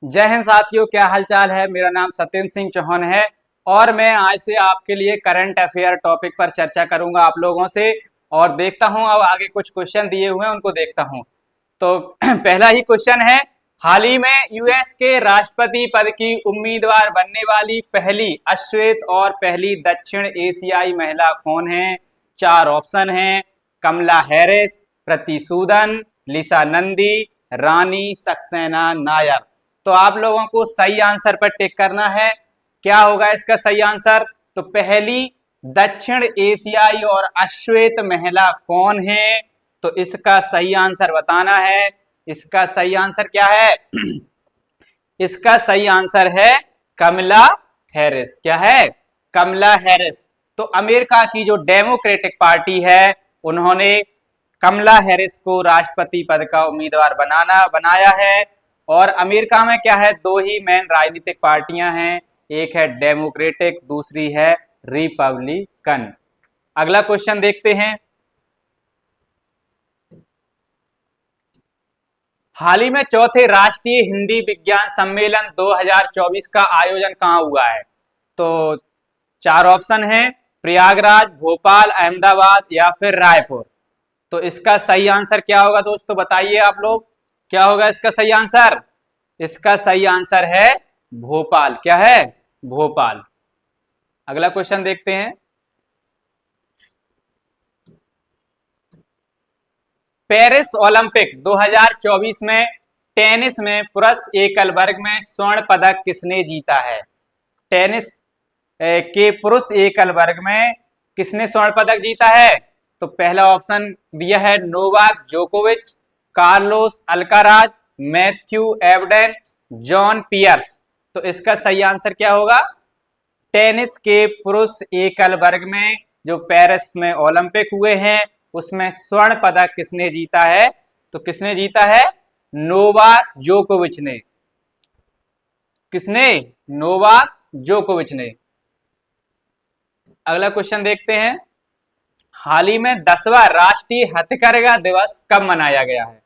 जय हिंद साथियों, क्या हालचाल है। मेरा नाम सत्येंद्र सिंह चौहान है और मैं आज से आपके लिए करंट अफेयर टॉपिक पर चर्चा करूंगा आप लोगों से। और देखता हूं, अब आगे कुछ क्वेश्चन दिए हुए हैं उनको देखता हूं। तो पहला ही क्वेश्चन है, हाल ही में यूएस के राष्ट्रपति पद की उम्मीदवार बनने वाली पहली अश्वेत और पहली दक्षिण एशियाई महिला कौन है। चार ऑप्शन हैं, कमला हैरिस, प्रति सूदन, लिसा नंदी, रानी सक्सेना नायर। तो आप लोगों को सही आंसर पर टिक करना है। क्या होगा इसका सही आंसर? तो पहली दक्षिण एशियाई और अश्वेत महिला कौन है, तो इसका सही आंसर बताना है। इसका सही आंसर क्या है? इसका सही आंसर है कमला हैरिस। क्या है? कमला हैरिस। तो अमेरिका की जो डेमोक्रेटिक पार्टी है उन्होंने कमला हैरिस को राष्ट्रपति पद का उम्मीदवार बनाया है। और अमेरिका में क्या है, दो ही मेन राजनीतिक पार्टियां हैं, एक है डेमोक्रेटिक, दूसरी है रिपब्लिकन। अगला क्वेश्चन देखते हैं। हाल ही में चौथे राष्ट्रीय हिंदी विज्ञान सम्मेलन 2024 का आयोजन कहाँ हुआ है? तो चार ऑप्शन हैं, प्रयागराज, भोपाल, अहमदाबाद या फिर रायपुर। तो इसका सही आंसर क्या होगा दोस्तों, बताइए आप लोग, क्या होगा इसका सही आंसर? इसका सही आंसर है भोपाल। क्या है? भोपाल। अगला क्वेश्चन देखते हैं। पेरिस ओलंपिक 2024 में टेनिस में पुरुष एकल वर्ग में स्वर्ण पदक किसने जीता है? टेनिस के पुरुष एकल वर्ग में किसने स्वर्ण पदक जीता है? तो पहला ऑप्शन दिया है नोवाक जोकोविच, Carlos Alcaraz, Matthew Ebden, John Peers. तो इसका सही आंसर क्या होगा? टेनिस के पुरुष एकल वर्ग में जो पेरिस में ओलंपिक हुए हैं उसमें स्वर्ण पदक किसने जीता है? तो किसने जीता है? नोवाक जोकोविच ने। किसने? नोवाक जोकोविच ने। अगला क्वेश्चन देखते हैं। हाल ही में 10वां राष्ट्रीय हथकरघा दिवस कब मनाया गया है?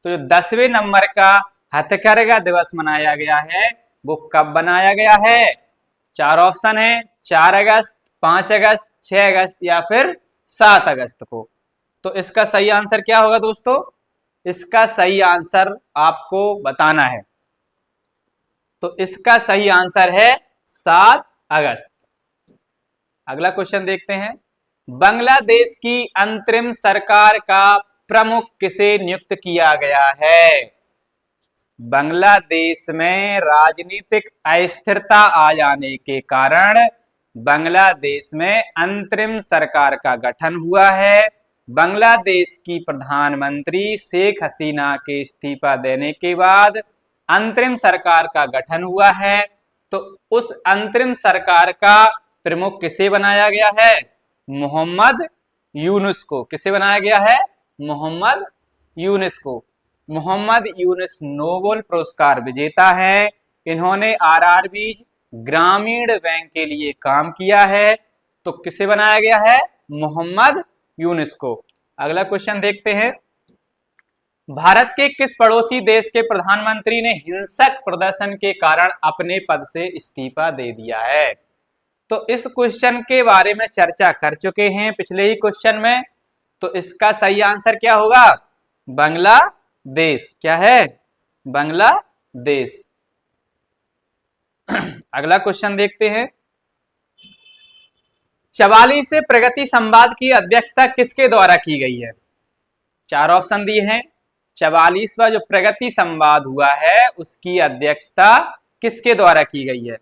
तो जो 10वें नंबर का हथकरघा दिवस मनाया गया है वो कब बनाया गया है? चार ऑप्शन है, 4 अगस्त, 5 अगस्त, 6 अगस्त या फिर 7 अगस्त को। तो इसका सही आंसर क्या होगा दोस्तों? इसका सही आंसर आपको बताना है। तो इसका सही आंसर है 7 अगस्त। अगला क्वेश्चन देखते हैं। बांग्लादेश की अंतरिम सरकार का प्रमुख किसे नियुक्त किया गया है? बांग्लादेश में राजनीतिक अस्थिरता आ जाने के कारण बांग्लादेश में अंतरिम सरकार का गठन हुआ है। बांग्लादेश की प्रधानमंत्री शेख हसीना के इस्तीफा देने के बाद अंतरिम सरकार का गठन हुआ है। तो उस अंतरिम सरकार का प्रमुख किसे बनाया गया है? मोहम्मद यूनुस को। किसे बनाया गया है? मोहम्मद यूनुस को। मोहम्मद यूनुस नोबेल पुरस्कार विजेता हैं। इन्होंने आरआरबीज ग्रामीण बैंक के लिए काम किया है। तो किसे बनाया गया है? मोहम्मद यूनुस को। अगला क्वेश्चन देखते हैं। भारत के किस पड़ोसी देश के प्रधानमंत्री ने हिंसक प्रदर्शन के कारण अपने पद से इस्तीफा दे दिया है? तो इस क्वेश्चन के बारे में चर्चा कर चुके हैं पिछले ही क्वेश्चन में। तो इसका सही आंसर क्या होगा? बांग्लादेश। क्या है? बांग्लादेश। अगला क्वेश्चन देखते हैं। 44वें प्रगति संवाद की अध्यक्षता किसके द्वारा की गई है? चार ऑप्शन दिए हैं। 44वां जो प्रगति संवाद हुआ है उसकी अध्यक्षता किसके द्वारा की गई है?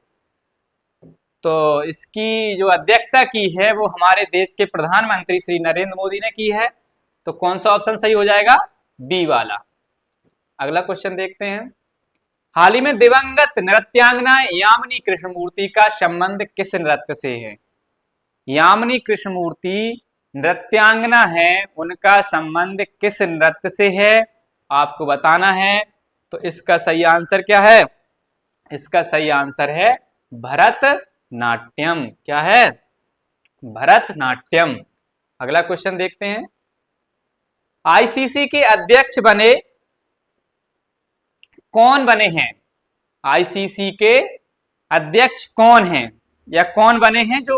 तो इसकी जो अध्यक्षता की है वो हमारे देश के प्रधानमंत्री श्री नरेंद्र मोदी ने की है। तो कौन सा ऑप्शन सही हो जाएगा? बी वाला। अगला क्वेश्चन देखते हैं। हाल ही में दिवंगत नृत्यांगना यामिनी कृष्णमूर्ति का संबंध किस नृत्य से है? यामिनी कृष्णमूर्ति नृत्यांगना है, उनका संबंध किस नृत्य से है आपको बताना है। तो इसका सही आंसर क्या है? इसका सही आंसर है भरतनाट्यम। क्या है? भरतनाट्यम। अगला क्वेश्चन देखते हैं। आईसीसी के अध्यक्ष कौन बने हैं? आईसीसी के अध्यक्ष कौन हैं या कौन बने हैं जो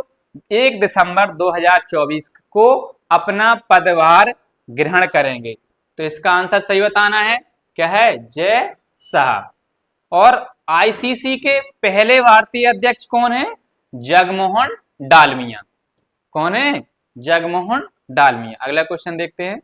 1 दिसंबर 2024 को अपना पदभार ग्रहण करेंगे? तो इसका आंसर सही बताना है, क्या है? जय शाह। और आईसीसी के पहले भारतीय अध्यक्ष कौन है? जगमोहन डालमिया। कौन है? जगमोहन डालमिया। अगला क्वेश्चन देखते हैं।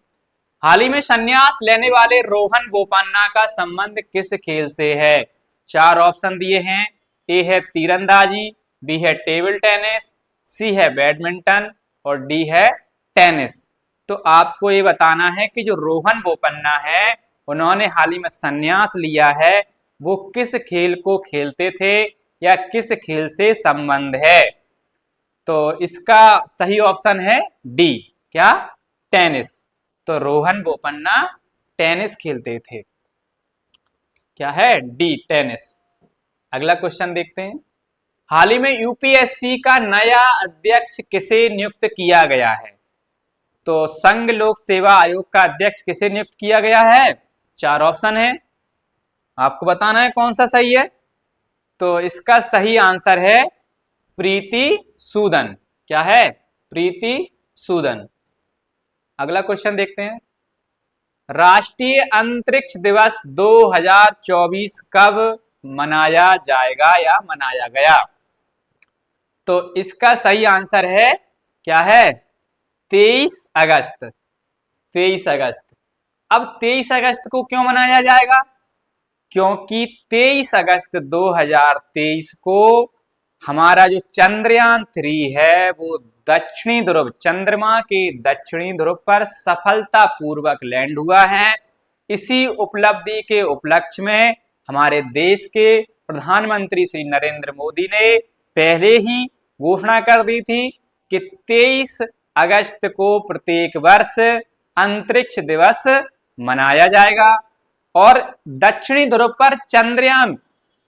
हाल ही में संन्यास लेने वाले रोहन बोपन्ना का संबंध किस खेल से है? 4 ऑप्शन दिए हैं। ए है तीरंदाजी, बी है टेबल टेनिस, सी है बैडमिंटन और डी है टेनिस। तो आपको ये बताना है कि जो रोहन बोपन्ना है उन्होंने हाल ही में संन्यास लिया है, वो किस खेल को खेलते थे या किस खेल से संबंध है? तो इसका सही ऑप्शन है डी, क्या? टेनिस। तो रोहन बोपन्ना टेनिस खेलते थे, क्या है? D, tennis. अगला क्वेश्चन देखते हैं। हाल ही में यूपीएससी का नया अध्यक्ष किसे नियुक्त किया गया है? तो संघ लोक सेवा आयोग का अध्यक्ष किसे नियुक्त किया गया है? 4 ऑप्शन है, आपको बताना है कौन सा सही है। तो इसका सही आंसर है प्रीति सूदन, क्या है? प्रीति सूदन। अगला क्वेश्चन देखते हैं। राष्ट्रीय अंतरिक्ष दिवस 2024 कब मनाया जाएगा या मनाया गया? तो इसका सही आंसर है, क्या है? 23 अगस्त। 23 अगस्त। अब 23 अगस्त को क्यों मनाया जाएगा? क्योंकि 23 अगस्त 2023 को हमारा जो चंद्रयान 3 है वो दक्षिणी ध्रुव, चंद्रमा के दक्षिणी ध्रुव पर सफलतापूर्वक लैंड हुआ है। इसी उपलब्धि के उपलक्ष्य में हमारे देश के प्रधानमंत्री श्री नरेंद्र मोदी ने पहले ही घोषणा कर दी थी कि 23 अगस्त को प्रत्येक वर्ष अंतरिक्ष दिवस मनाया जाएगा। और दक्षिणी ध्रुव पर चंद्रयान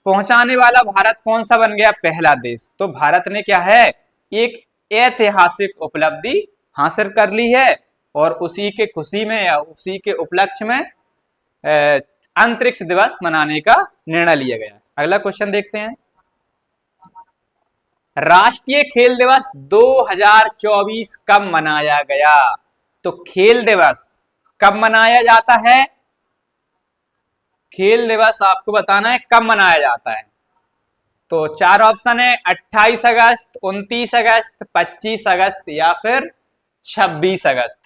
पहुंचाने वाला भारत कौन सा बन गया? पहला देश। तो भारत ने क्या है? एक ऐतिहासिक उपलब्धि हासिल कर ली है और उसी के खुशी में या उसी के उपलक्ष्य में अंतरिक्ष दिवस मनाने का निर्णय लिया गया। अगला क्वेश्चन देखते हैं। राष्ट्रीय खेल दिवस 2024 कब मनाया गया? तो खेल दिवस कब मनाया जाता है? खेल दिवस आपको बताना है कब मनाया जाता है। तो 4 ऑप्शन है, 28 अगस्त, 29 अगस्त, 25 अगस्त या फिर 26 अगस्त।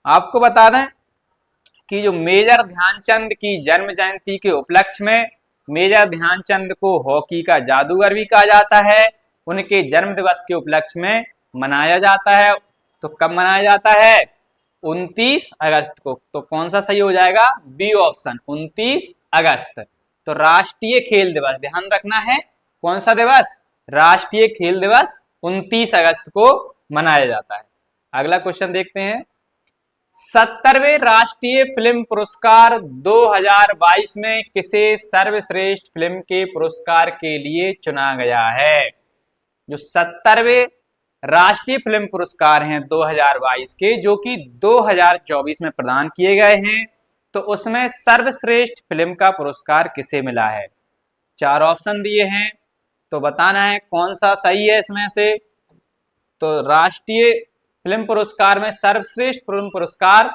आपको बताना है कि जो मेजर ध्यानचंद की जन्म जयंती के उपलक्ष्य में, मेजर ध्यानचंद को हॉकी का जादूगर भी कहा जाता है, उनके जन्म दिवस के उपलक्ष्य में मनाया जाता है। तो कब मनाया जाता है? 29 अगस्त को। तो कौन सा सही हो जाएगा? बी ऑप्शन, 29 अगस्त। तो राष्ट्रीय खेल दिवस, ध्यान रखना है, कौन सा दिवस? राष्ट्रीय खेल दिवस 29 अगस्त को मनाया जाता है। अगला क्वेश्चन देखते हैं। 70वें राष्ट्रीय फिल्म पुरस्कार 2022 में किसे सर्वश्रेष्ठ फिल्म के पुरस्कार के लिए चुना गया है? जो 70वें राष्ट्रीय फिल्म पुरस्कार हैं 2022 के, जो कि 2024 में प्रदान किए गए हैं, तो उसमें सर्वश्रेष्ठ फिल्म का पुरस्कार किसे मिला है? 4 ऑप्शन दिए हैं, तो बताना है कौन सा सही है इसमें से। तो राष्ट्रीय फिल्म पुरस्कार में सर्वश्रेष्ठ फिल्म पुरस्कार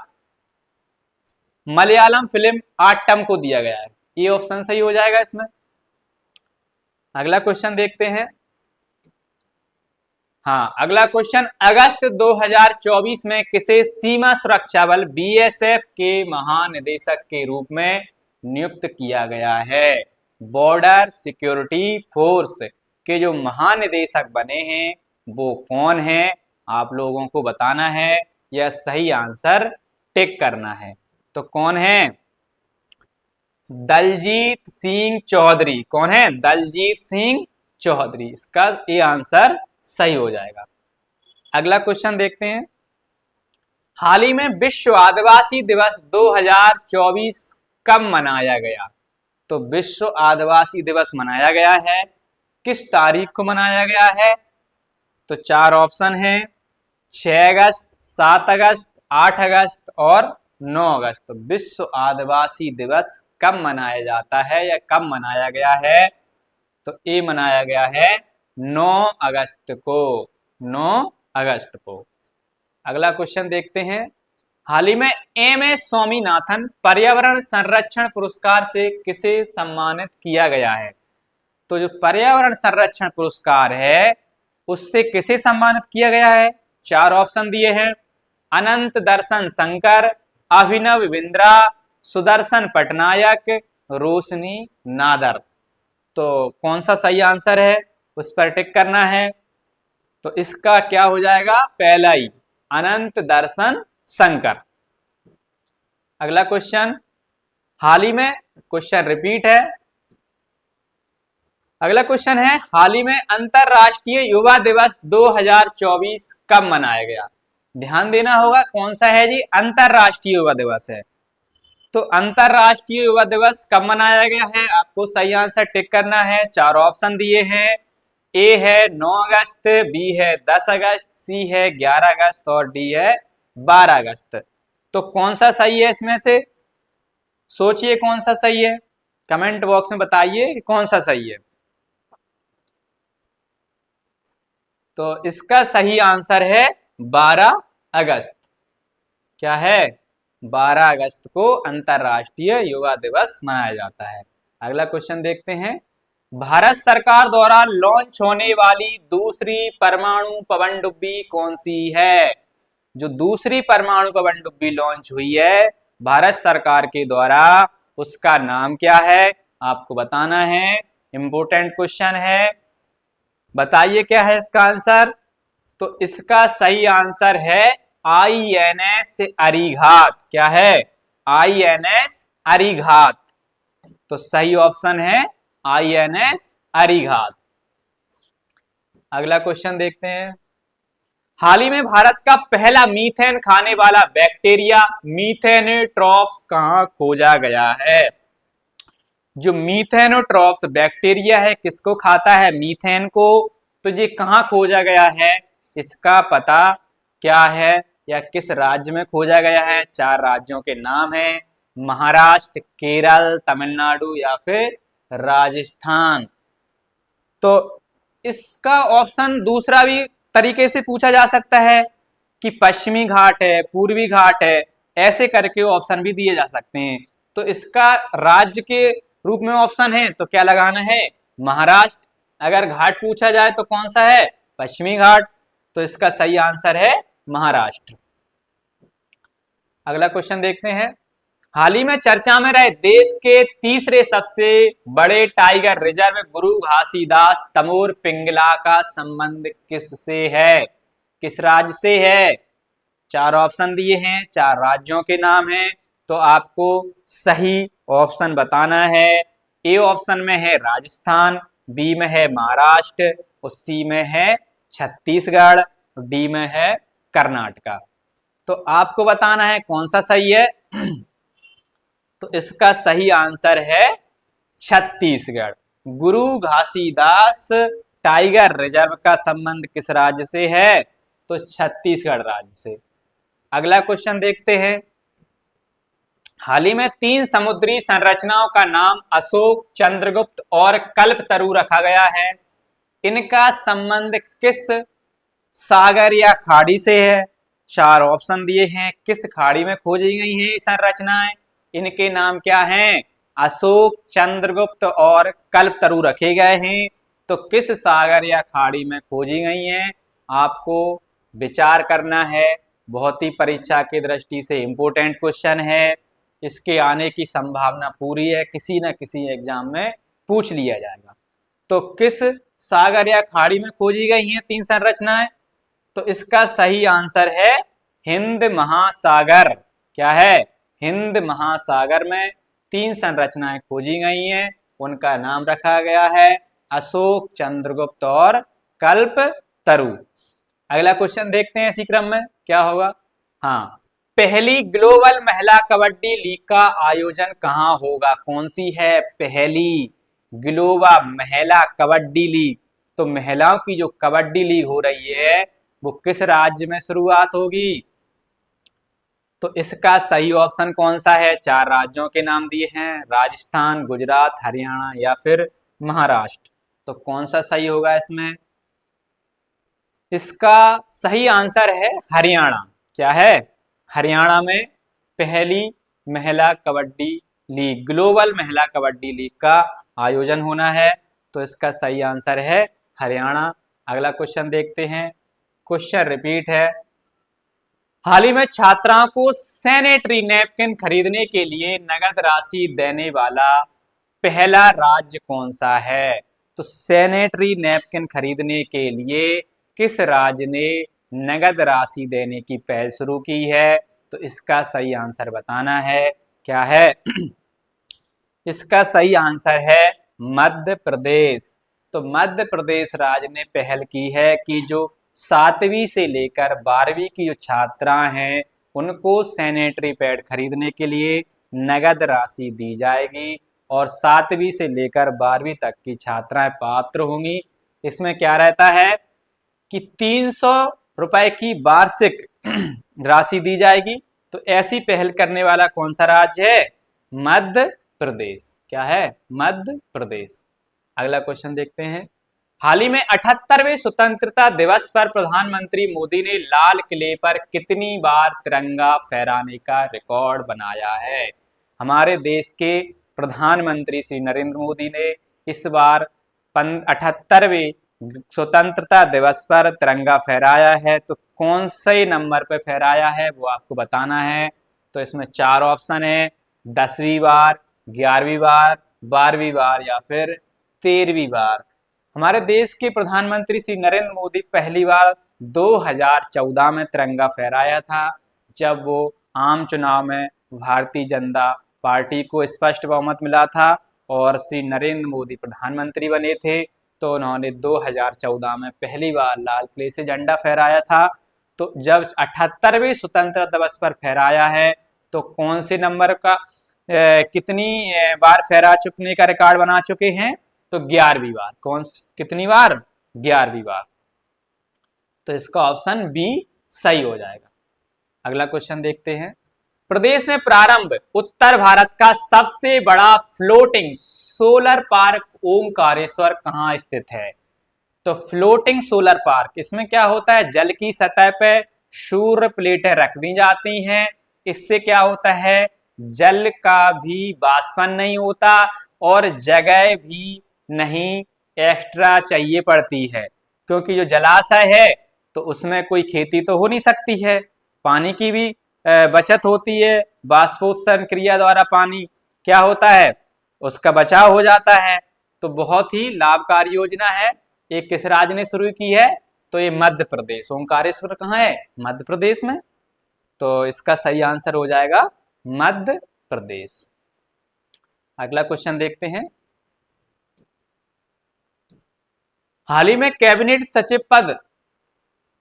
मलयालम फिल्म आट्टम को दिया गया है। ये ऑप्शन सही हो जाएगा इसमें। अगला क्वेश्चन देखते हैं। हाँ, अगला क्वेश्चन, अगस्त 2024 में किसे सीमा सुरक्षा बल बीएसएफ के महानिदेशक के रूप में नियुक्त किया गया है? बॉर्डर सिक्योरिटी फोर्स के जो महानिदेशक बने हैं वो कौन है? आप लोगों को बताना है, यह सही आंसर टिक करना है। तो कौन है? दलजीत सिंह चौधरी। कौन है? दलजीत सिंह चौधरी। इसका ये आंसर सही हो जाएगा। अगला क्वेश्चन देखते हैं। हाल ही में विश्व आदिवासी दिवस 2024 कब मनाया गया? तो विश्व आदिवासी दिवस मनाया गया है, किस तारीख को मनाया गया है? तो 4 ऑप्शन है, 6 अगस्त, 7 अगस्त, 8 अगस्त और 9 अगस्त। विश्व आदिवासी दिवस कब मनाया जाता है या कब मनाया गया है? तो ए मनाया गया है 9 अगस्त को, 9 अगस्त को। अगला क्वेश्चन देखते हैं। हाल ही में एम एस स्वामीनाथन पर्यावरण संरक्षण पुरस्कार से किसे सम्मानित किया गया है? तो जो पर्यावरण संरक्षण पुरस्कार है उससे किसे सम्मानित किया गया है? 4 ऑप्शन दिए हैं। अनंत दर्शन शंकर, अभिनव बिंद्रा, सुदर्शन पटनायक, रोशनी नादर। तो कौन सा सही आंसर है उस पर टिक करना है। तो इसका क्या हो जाएगा? पहला ही, अनंत दर्शन शंकर। अगला क्वेश्चन, हाल ही में, क्वेश्चन रिपीट है। अगला क्वेश्चन है, हाल ही में अंतरराष्ट्रीय युवा दिवस 2024 कब मनाया गया? ध्यान देना होगा कौन सा है जी, अंतरराष्ट्रीय युवा दिवस है। तो अंतरराष्ट्रीय युवा दिवस कब मनाया गया है? आपको सही आंसर टिक करना है। 4 ऑप्शन दिए हैं। ए है 9 अगस्त, बी है 10 अगस्त, सी है 11 अगस्त और डी है 12 अगस्त। तो कौन सा सही है इसमें से? सोचिए कौन सा सही है, कमेंट बॉक्स में बताइए कौन सा सही है। तो इसका सही आंसर है 12 अगस्त। क्या है? 12 अगस्त को अंतरराष्ट्रीय युवा दिवस मनाया जाता है। अगला क्वेश्चन देखते हैं। भारत सरकार द्वारा लॉन्च होने वाली दूसरी परमाणु पनडुब्बी कौन सी है? जो दूसरी परमाणु पनडुब्बी लॉन्च हुई है भारत सरकार के द्वारा, उसका नाम क्या है? आपको बताना है। इंपॉर्टेंट क्वेश्चन है, बताइए क्या है इसका आंसर। तो इसका सही आंसर है INS अरिघात। क्या है? INS अरिघात। तो सही ऑप्शन है INS अरिघात। अगला क्वेश्चन देखते हैं। हाल ही में भारत का पहला मीथेन खाने वाला बैक्टीरिया मीथेनोट्रॉप्स कहां खोजा गया है? जो मीथेनोट्रॉप्स बैक्टीरिया है किसको खाता है? मीथेन को। तो ये कहाँ खोजा गया है, इसका पता क्या है या किस राज्य में खोजा गया है? 4 राज्यों के नाम है, महाराष्ट्र, केरल, तमिलनाडु या फिर राजस्थान। तो इसका ऑप्शन दूसरा भी तरीके से पूछा जा सकता है कि पश्चिमी घाट है, पूर्वी घाट है, ऐसे करके ऑप्शन भी दिए जा सकते हैं। तो इसका राज्य के रूप में ऑप्शन है तो क्या लगाना है? महाराष्ट्र। अगर घाट पूछा जाए तो कौन सा है? पश्चिमी घाट। तो इसका सही आंसर है महाराष्ट्र। अगला क्वेश्चन देखते हैं। हाल ही में चर्चा में रहे देश के तीसरे सबसे बड़े टाइगर रिजर्व गुरु घासीदास तमोर पिंगला का संबंध किससे है? किस राज्य से है? 4 ऑप्शन दिए हैं, 4 राज्यों के नाम हैं। तो आपको सही ऑप्शन बताना है। ए ऑप्शन में है राजस्थान, बी में है महाराष्ट्र और सी में है छत्तीसगढ़, डी में है कर्नाटका। तो आपको बताना है कौन सा सही है। तो इसका सही आंसर है छत्तीसगढ़। गुरु घासीदास टाइगर रिजर्व का संबंध किस राज्य से है? तो छत्तीसगढ़ राज्य से। अगला क्वेश्चन देखते हैं। हाल ही में 3 समुद्री संरचनाओं का नाम अशोक, चंद्रगुप्त और कल्पतरु रखा गया है। इनका संबंध किस सागर या खाड़ी से है? 4 ऑप्शन दिए हैं। किस खाड़ी में खोजी गई हैं संरचनाएं? इनके नाम क्या हैं? अशोक, चंद्रगुप्त और कल्पतरु रखे गए हैं। तो किस सागर या खाड़ी में खोजी गई हैं? आपको विचार करना है। बहुत ही परीक्षा की दृष्टि से इंपॉर्टेंट क्वेश्चन है। इसके आने की संभावना पूरी है, किसी न किसी एग्जाम में पूछ लिया जाएगा। तो किस सागर या खाड़ी में खोजी गई हैं 3 संरचनाएं? तो इसका सही आंसर है हिंद महासागर। क्या है? हिंद महासागर में 3 संरचनाएं खोजी गई हैं। उनका नाम रखा गया है अशोक, चंद्रगुप्त और कल्पतरु। अगला क्वेश्चन देखते हैं इसी क्रम में क्या होगा। हाँ, पहली ग्लोबल महिला कबड्डी लीग का आयोजन कहाँ होगा? कौन सी है पहली ग्लोबल महिला कबड्डी लीग? तो महिलाओं की जो कबड्डी लीग हो रही है वो किस राज्य में शुरुआत होगी? तो इसका सही ऑप्शन कौन सा है? 4 राज्यों के नाम दिए हैं, राजस्थान, गुजरात, हरियाणा या फिर महाराष्ट्र। तो कौन सा सही होगा इसमें? इसका सही आंसर है हरियाणा। क्या है? हरियाणा में पहली महिला कबड्डी लीग, ग्लोबल महिला कबड्डी लीग का आयोजन होना है। तो इसका सही आंसर है हरियाणा। अगला क्वेश्चन देखते हैं। क्वेश्चन रिपीट है। हाल ही में छात्राओं को सैनिटरी नैपकिन खरीदने के लिए नगद राशि देने वाला पहला राज्य कौन सा है? तो सैनिटरी नैपकिन खरीदने के लिए किस राज्य ने नगद राशि देने की पहल शुरू की है? तो इसका सही आंसर बताना है। क्या है? इसका सही आंसर है मध्य प्रदेश। तो मध्य प्रदेश राज्य ने पहल की है कि जो 7वीं से लेकर 12वीं की जो छात्रा हैं उनको सैनिटरी पैड खरीदने के लिए नगद राशि दी जाएगी और 7वीं से लेकर 12वीं तक की छात्राएं पात्र होंगी। इसमें क्या रहता है कि 300 रुपए की वार्षिक राशि दी जाएगी। तो ऐसी पहल करने वाला कौन सा राज्य है? मध्य प्रदेश। क्या है? मध्य प्रदेश। अगला क्वेश्चन देखते हैं। हाल ही में 78वें स्वतंत्रता दिवस पर प्रधानमंत्री मोदी ने लाल किले पर कितनी बार तिरंगा फहराने का रिकॉर्ड बनाया है? हमारे देश के प्रधानमंत्री श्री नरेंद्र मोदी ने इस बार 78वें स्वतंत्रता दिवस पर तिरंगा फहराया है। तो कौन से नंबर पर फहराया है वो आपको बताना है। तो इसमें 4 ऑप्शन है, 10वीं बार, 11वीं बार, 12वीं बार या फिर 13वीं बार। हमारे देश के प्रधानमंत्री श्री नरेंद्र मोदी पहली बार 2014 में तिरंगा फहराया था, जब वो आम चुनाव में भारतीय जनता पार्टी को स्पष्ट बहुमत मिला था और श्री नरेंद्र मोदी प्रधानमंत्री बने थे। तो उन्होंने 2014 में पहली बार लाल किले से झंडा फहराया था। तो जब 78वें स्वतंत्रता दिवस पर फहराया है तो कौन से नंबर का कितनी बार फहरा चुकने का रिकॉर्ड बना चुके हैं? तो 11वीं बार। कितनी बार? 11वीं बार। तो इसका ऑप्शन बी सही हो जाएगा। अगला क्वेश्चन देखते हैं। प्रदेश में प्रारंभ उत्तर भारत का सबसे बड़ा फ्लोटिंग सोलर पार्क ओंकारेश्वर कहाँ स्थित है? तो फ्लोटिंग सोलर पार्क, इसमें क्या होता है? जल की सतह पे सूर्य प्लेटें रख दी जाती हैं। इससे क्या होता है? जल का भी वाष्पन नहीं होता और जगह भी नहीं एक्स्ट्रा चाहिए पड़ती है, क्योंकि जो जलाशय है तो उसमें कोई खेती तो हो नहीं सकती है, पानी की भी बचत होती है। बाष्पोत्सर्जन क्रिया द्वारा पानी क्या होता है? उसका बचाव हो जाता है। तो बहुत ही लाभकारी योजना है। ये किस राज्य ने शुरू की है? तो ये मध्य प्रदेश। ओंकारेश्वर कहाँ है? मध्य प्रदेश में। तो इसका सही आंसर हो जाएगा मध्य प्रदेश। अगला क्वेश्चन देखते हैं। हाल ही में कैबिनेट सचिव पद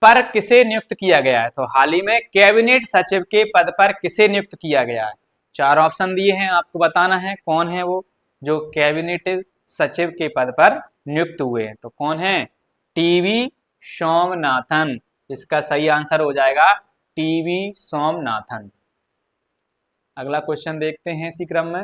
पर किसे नियुक्त किया गया है? तो हाल ही में कैबिनेट सचिव के पद पर किसे नियुक्त किया गया है? 4 ऑप्शन दिए हैं, आपको बताना है कौन है वो जो कैबिनेट सचिव के पद पर नियुक्त हुए हैं। तो कौन है? टीवी सोमनाथन। इसका सही आंसर हो जाएगा टीवी सोमनाथन। अगला क्वेश्चन देखते हैं इसी क्रम में।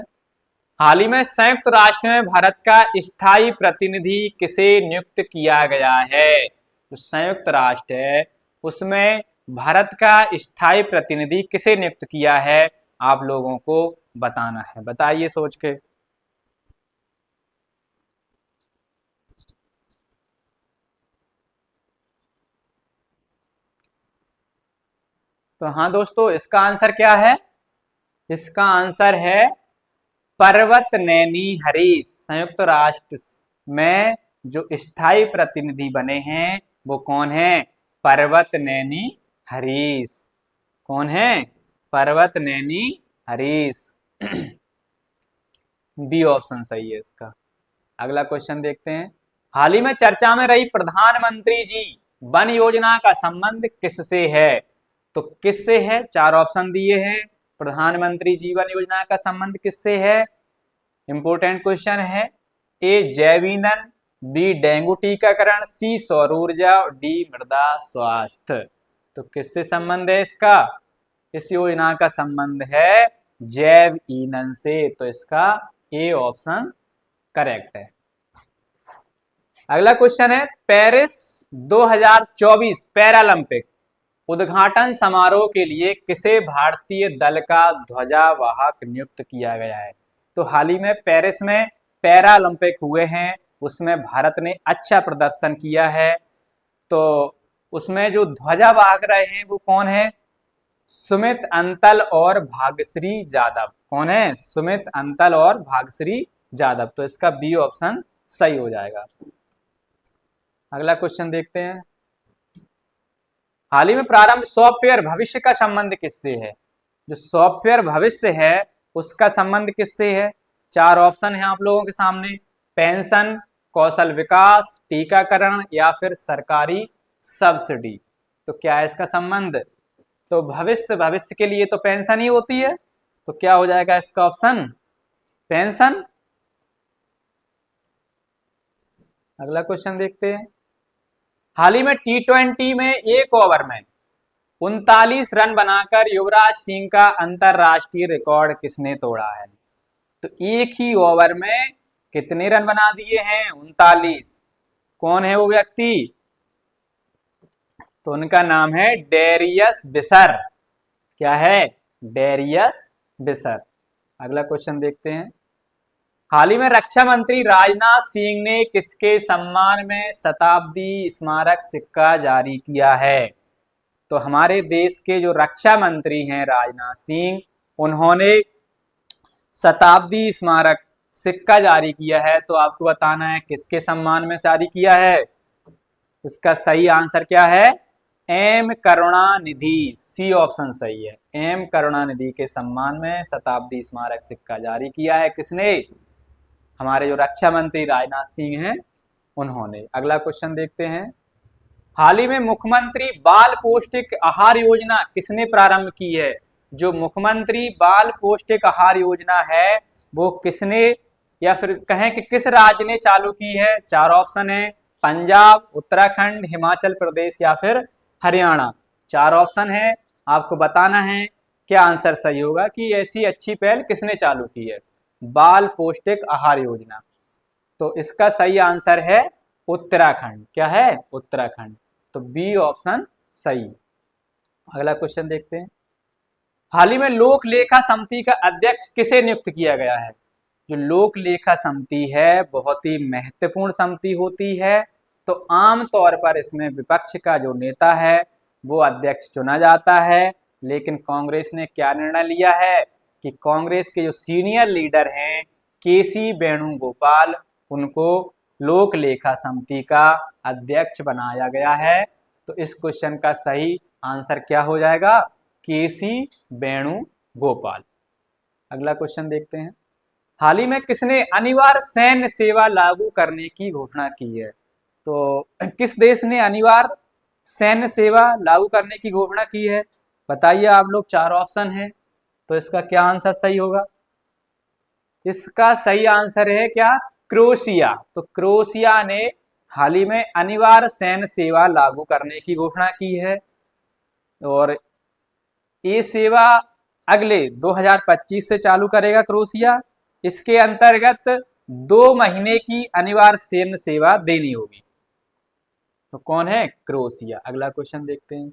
हाल ही में संयुक्त राष्ट्र में भारत का स्थायी प्रतिनिधि किसे नियुक्त किया गया है? जो संयुक्त राष्ट्र है उसमें भारत का स्थायी प्रतिनिधि किसे नियुक्त किया है? आप लोगों को बताना है। बताइए सोच के। तो हाँ दोस्तों, इसका आंसर क्या है? इसका आंसर है पर्वत नैनी हरीश। संयुक्त राष्ट्र में जो स्थायी प्रतिनिधि बने हैं वो कौन है? पर्वत नैनी हरीश। कौन है? पर्वत नैनी हरीश। बी ऑप्शन सही है इसका। अगला क्वेश्चन देखते हैं। हाल ही में चर्चा में रही प्रधानमंत्री जी वन योजना का संबंध किससे है? तो किससे है? 4 ऑप्शन दिए हैं। प्रधानमंत्री जीवन योजना का संबंध किससे है? इंपोर्टेंट क्वेश्चन है। ए जैव ईंधन, बी डेंगू टीकाकरण, सी सौर ऊर्जा, डी मृदा स्वास्थ्य। तो किससे संबंध है इसका? इस योजना का संबंध है जैव ईंधन से। तो इसका ए ऑप्शन करेक्ट है। अगला क्वेश्चन है, पेरिस 2024 पैरालंपिक उद्घाटन समारोह के लिए किसे भारतीय दल का ध्वजावाहक नियुक्त किया गया है? तो हाल ही में पेरिस में पैरालंपिक हुए हैं, उसमें भारत ने अच्छा प्रदर्शन किया है। तो उसमें जो ध्वजावाहक रहे हैं वो कौन है? सुमित अंतल और भाग्यश्री यादव। कौन है? सुमित अंतल और भाग्यश्री यादव। तो इसका बी ऑप्शन सही हो जाएगा। अगला क्वेश्चन देखते हैं, हाल ही में प्रारंभ सॉफ्टवेयर भविष्य का संबंध किससे है? जो सॉफ्टवेयर भविष्य है उसका संबंध किससे है? 4 ऑप्शन है आप लोगों के सामने, पेंशन, कौशल विकास, टीकाकरण या फिर सरकारी सब्सिडी। तो क्या है इसका संबंध? तो भविष्य के लिए तो पेंशन ही होती है, तो क्या हो जाएगा इसका ऑप्शन? पेंशन। अगला क्वेश्चन देखते हैं, हाल ही में T20 में एक ओवर में 39 रन बनाकर युवराज सिंह का अंतरराष्ट्रीय रिकॉर्ड किसने तोड़ा है? तो एक ही ओवर में कितने रन बना दिए हैं? 39। कौन है वो व्यक्ति? तो उनका नाम है डेरियस बिशर। क्या है? डेरियस बिशर। अगला क्वेश्चन देखते हैं, हाल ही में रक्षा मंत्री राजनाथ सिंह ने किसके सम्मान में शताब्दी स्मारक सिक्का जारी किया है? तो हमारे देश के जो रक्षा मंत्री हैं राजनाथ सिंह, उन्होंने शताब्दी स्मारक सिक्का जारी किया है। तो आपको बताना है किसके सम्मान में जारी किया है। इसका सही आंसर क्या है? एम करुणानिधि। सी ऑप्शन सही है, एम करुणानिधि के सम्मान में शताब्दी स्मारक सिक्का जारी किया है। किसने? हमारे जो रक्षा मंत्री राजनाथ सिंह हैं उन्होंने। अगला क्वेश्चन देखते हैं, हाल ही में मुख्यमंत्री बाल पौष्टिक आहार योजना किसने प्रारंभ की है? जो मुख्यमंत्री बाल पौष्टिक आहार योजना है वो किसने या फिर कहें कि किस राज्य ने चालू की है? 4 ऑप्शन है, पंजाब, उत्तराखंड, हिमाचल प्रदेश या फिर हरियाणा। 4 ऑप्शन है, आपको बताना है क्या आंसर सही होगा कि ऐसी अच्छी पहल किसने चालू की है, बाल पौष्टिक आहार योजना। तो इसका सही आंसर है उत्तराखंड। क्या है? उत्तराखंड। तो बी ऑप्शन सही। अगला क्वेश्चन देखते हैं, हाल ही में लोक लेखा समिति का अध्यक्ष किसे नियुक्त किया गया है? जो लोक लेखा समिति है बहुत ही महत्वपूर्ण समिति होती है, तो आमतौर पर इसमें विपक्ष का जो नेता है वो अध्यक्ष चुना जाता है। लेकिन कांग्रेस ने क्या निर्णय लिया है कि कांग्रेस के जो सीनियर लीडर हैं केसी वेणुगोपाल, उनको लोक लेखा समिति का अध्यक्ष बनाया गया है। तो इस क्वेश्चन का सही आंसर क्या हो जाएगा? केसी वेणुगोपाल। अगला क्वेश्चन देखते हैं, हाल ही में किसने अनिवार्य सैन्य सेवा लागू करने की घोषणा की है? तो किस देश ने अनिवार्य सैन्य सेवा लागू करने की घोषणा की है? बताइए आप लोग। 4 ऑप्शन है, तो इसका क्या आंसर सही होगा? इसका सही आंसर है क्या? क्रोएशिया। तो क्रोएशिया ने हाल ही में अनिवार्य सैन्य सेवा लागू करने की घोषणा की है और ये सेवा अगले 2025 से चालू करेगा क्रोएशिया। इसके अंतर्गत 2 महीने की अनिवार्य सैन्य सेवा देनी होगी। तो कौन है? क्रोएशिया। अगला क्वेश्चन देखते हैं,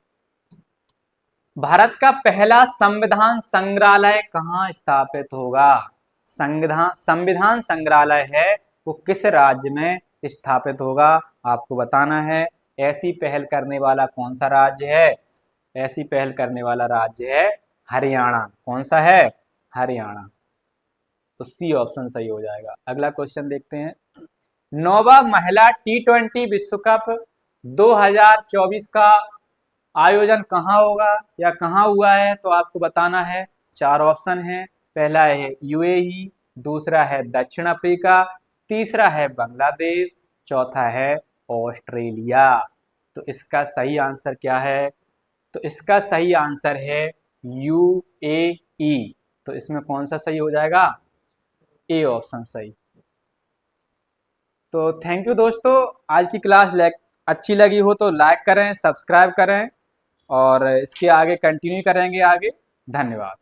भारत का पहला संविधान संग्रहालय कहाँ स्थापित होगा? संविधान संग्रहालय है वो किस राज्य में स्थापित होगा? आपको बताना है। ऐसी पहल करने वाला कौन सा राज्य है? ऐसी पहल करने वाला राज्य है हरियाणा। कौन सा है? हरियाणा। तो सी ऑप्शन सही हो जाएगा। अगला क्वेश्चन देखते हैं, 9वां महिला T20 विश्व कप 2024 का आयोजन कहाँ होगा या कहाँ हुआ है? तो आपको बताना है। 4 ऑप्शन है, पहला है यूएई, दूसरा है दक्षिण अफ्रीका, तीसरा है बांग्लादेश, चौथा है ऑस्ट्रेलिया। तो इसका सही आंसर क्या है? तो इसका सही आंसर है यूएई। तो इसमें कौन सा सही हो जाएगा? ए ऑप्शन सही। तो थैंक यू दोस्तों, आज की क्लास अच्छी लगी हो तो लाइक करें, सब्सक्राइब करें और इसके आगे कंटिन्यू करेंगे आगे। धन्यवाद।